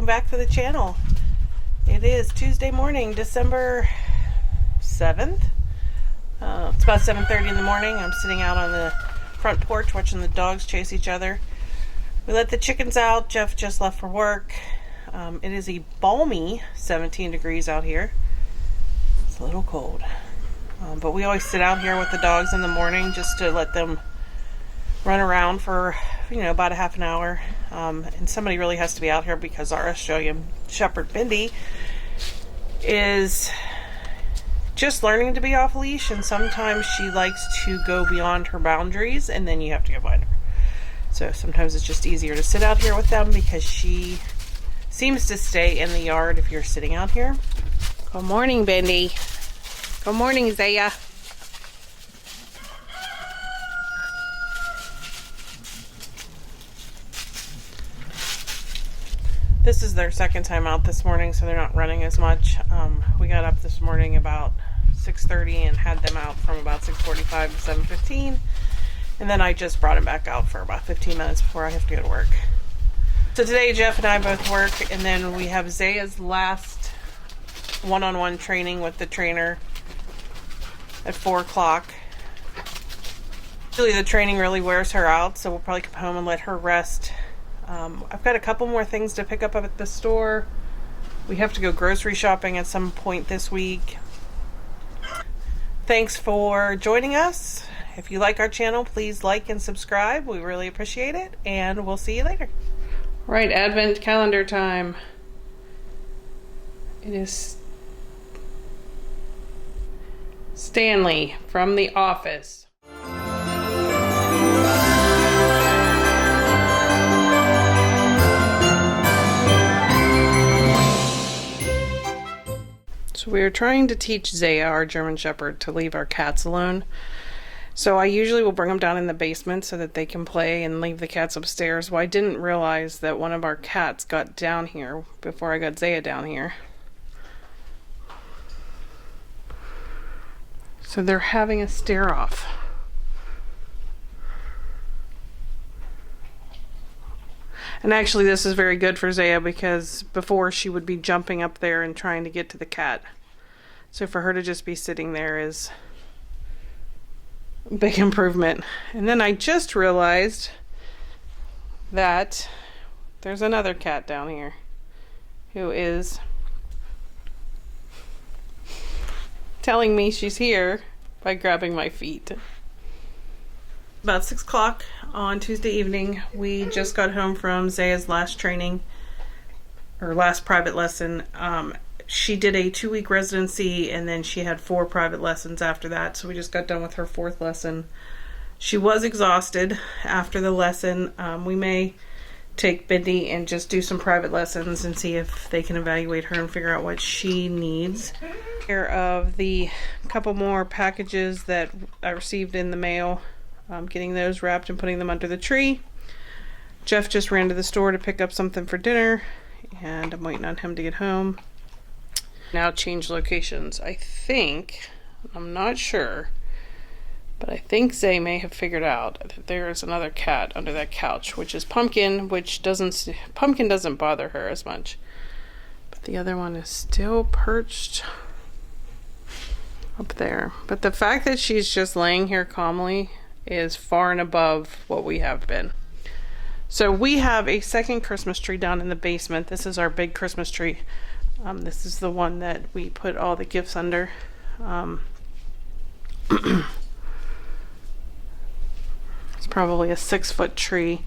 welcome back to the channel. It is Tuesday morning, December 7th. It's about 7:30 in the morning. I'm sitting out on the front porch watching the dogs chase each other. We let the chickens out. Jeff just left for work. It is a balmy 17 degrees out here. It's a little cold. But we always sit out here with the dogs in the morning just to let them run around for, about a half an hour. And somebody really has to be out here because our Australian Shepherd Bindi is just learning to be off leash, and sometimes she likes to go beyond her boundaries, and then you have to go find her. So sometimes it's just easier to sit out here with them because she seems to stay in the yard if you're sitting out here. Good morning, Bindi. Good morning, Zaya. This is their second time out this morning, so they're not running as much. We got up this morning about 6:30 and had them out from about 6:45 to 7:15. And then I just brought them back out for about 15 minutes before I have to go to work. So today Jeff and I both work, and then we have Zaya's last one-on-one training with the trainer at 4 o'clock. Usually the training really wears her out, so we'll probably come home and let her rest. I've got a couple more things to pick up at the store. We have to go grocery shopping at some point this week. Thanks for joining us. If you like our channel, please like and subscribe. We really appreciate it, and we'll see you later. Right, Advent calendar time. It is Stanley from The Office. So we are trying to teach Zaya, our German Shepherd, to leave our cats alone. So I usually will bring them down in the basement so that they can play and leave the cats upstairs. Well, I didn't realize that one of our cats got down here before I got Zaya down here. So they're having a stare off. And actually this is very good for Zaya because before she would be jumping up there and trying to get to the cat. So for her to just be sitting there is a big improvement. And then I just realized that there's another cat down here who is telling me she's here by grabbing my feet. About 6 o'clock on Tuesday evening, we just got home from Zaya's last training, or last private lesson. She did a 2-week residency, and then she had 4 private lessons after that, so we just got done with her 4th lesson. She was exhausted after the lesson. We may take Bindi and just do some private lessons and see if they can evaluate her and figure out what she needs. Here of the couple more packages that I received in the mail. Getting those wrapped and putting them under the tree. Jeff just ran to the store to pick up something for dinner, and I'm waiting on him to get home. Now change locations. I think, I'm not sure, but I think Zay may have figured out that there is another cat under that couch, which is Pumpkin, Pumpkin doesn't bother her as much. But the other one is still perched up there. But the fact that she's just laying here calmly is far and above what we have been. So we have a second Christmas tree down in the basement. This is our big Christmas tree. This is the one that we put all the gifts under. It's probably a 6-foot tree.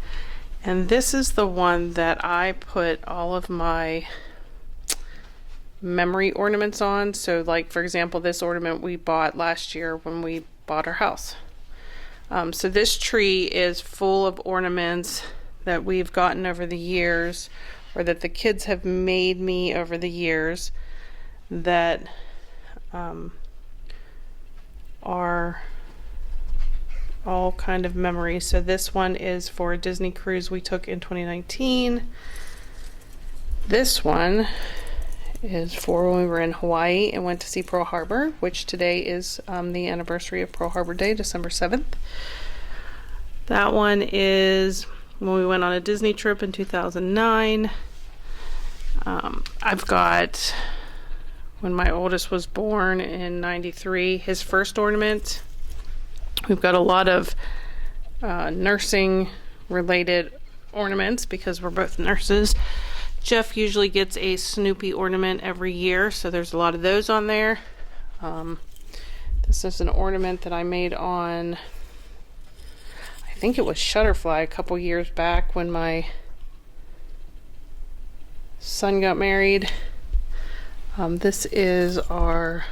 And this is the one that I put all of my memory ornaments on. So like, for example, this ornament we bought last year when we bought our house. So this tree is full of ornaments that we've gotten over the years, or that the kids have made me over the years, that are all kind of memories. So this one is for a Disney cruise we took in 2019. This one is for when we were in Hawaii and went to see Pearl Harbor, which today is the anniversary of Pearl Harbor Day, December 7th. That one is when we went on a Disney trip in 2009. I've got, when my oldest was born in '93, his first ornament. We've got a lot of nursing related ornaments because we're both nurses. Jeff usually gets a Snoopy ornament every year, so there's a lot of those on there. This is an ornament that I made on, I think it was Shutterfly a couple years back when my son got married. This is our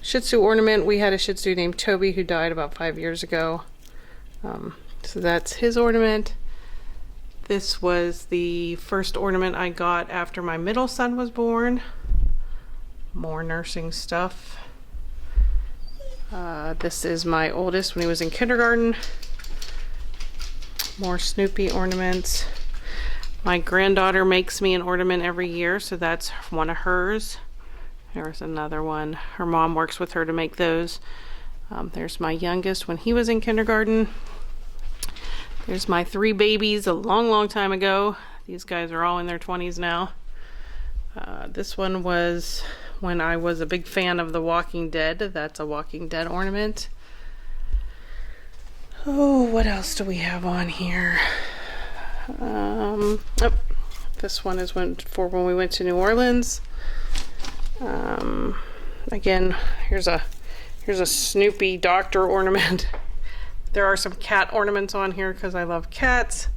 Shih Tzu ornament. We had a Shih Tzu named Toby who died about 5 years ago. So that's his ornament. This was the first ornament I got after my middle son was born. More nursing stuff. This is my oldest when he was in kindergarten. More Snoopy ornaments. My granddaughter makes me an ornament every year, so that's one of hers. There's another one. Her mom works with her to make those. There's my youngest when he was in kindergarten. There's my 3 babies a long time ago. These guys are all in their 20s now. This one was when I was a big fan of The Walking Dead. That's a Walking Dead ornament. Oh, what else do we have on here? Oh, this one is for when we went to New Orleans. Again, here's a Snoopy doctor ornament. There are some cat ornaments on here because I love cats.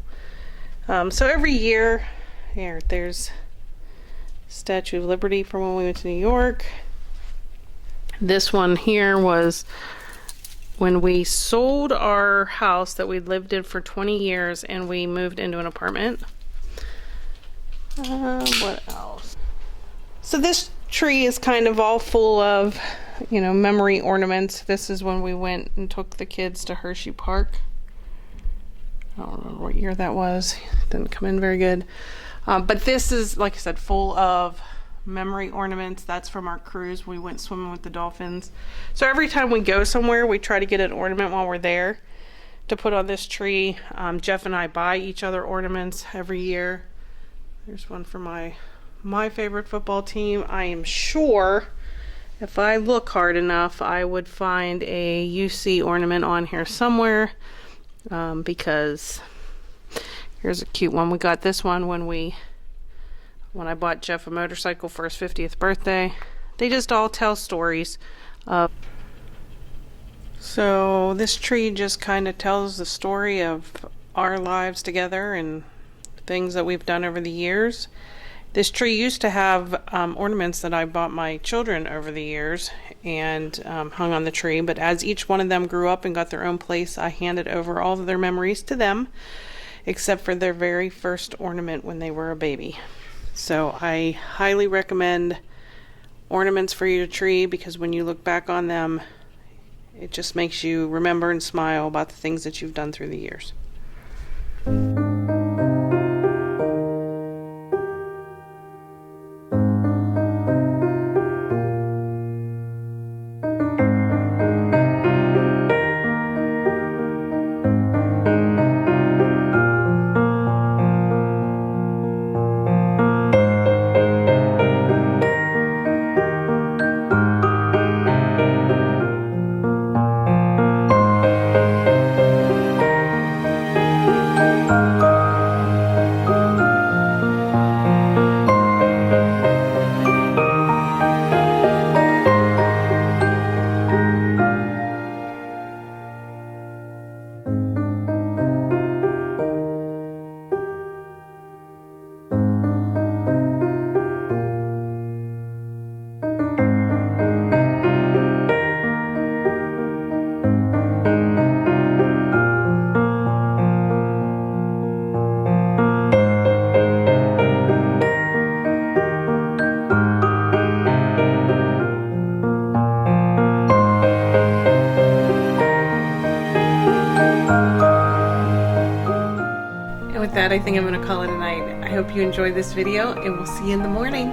So every year, there's Statue of Liberty from when we went to New York. This one here was when we sold our house that we'd lived in for 20 years and we moved into an apartment. What else? So this tree is kind of all full of, memory ornaments. This is when we went and took the kids to Hershey Park. I don't remember what year that was. It didn't come in very good. But this is, like I said, full of memory ornaments. That's from our cruise. We went swimming with the dolphins. So every time we go somewhere, we try to get an ornament while we're there to put on this tree. Jeff and I buy each other ornaments every year. There's one for my favorite football team. I am sure if I look hard enough, I would find a UC ornament on here somewhere, because here's a cute one. We got this one when I bought Jeff a motorcycle for his 50th birthday. They just all tell stories of. So this tree just kind of tells the story of our lives together and things that we've done over the years. This tree used to have ornaments that I bought my children over the years and hung on the tree, but as each one of them grew up and got their own place, I handed over all of their memories to them, except for their very first ornament when they were a baby. So I highly recommend ornaments for your tree because when you look back on them, it just makes you remember and smile about the things that you've done through the years. With that, I think I'm going to call it a night. I hope you enjoyed this video, and we'll see you in the morning.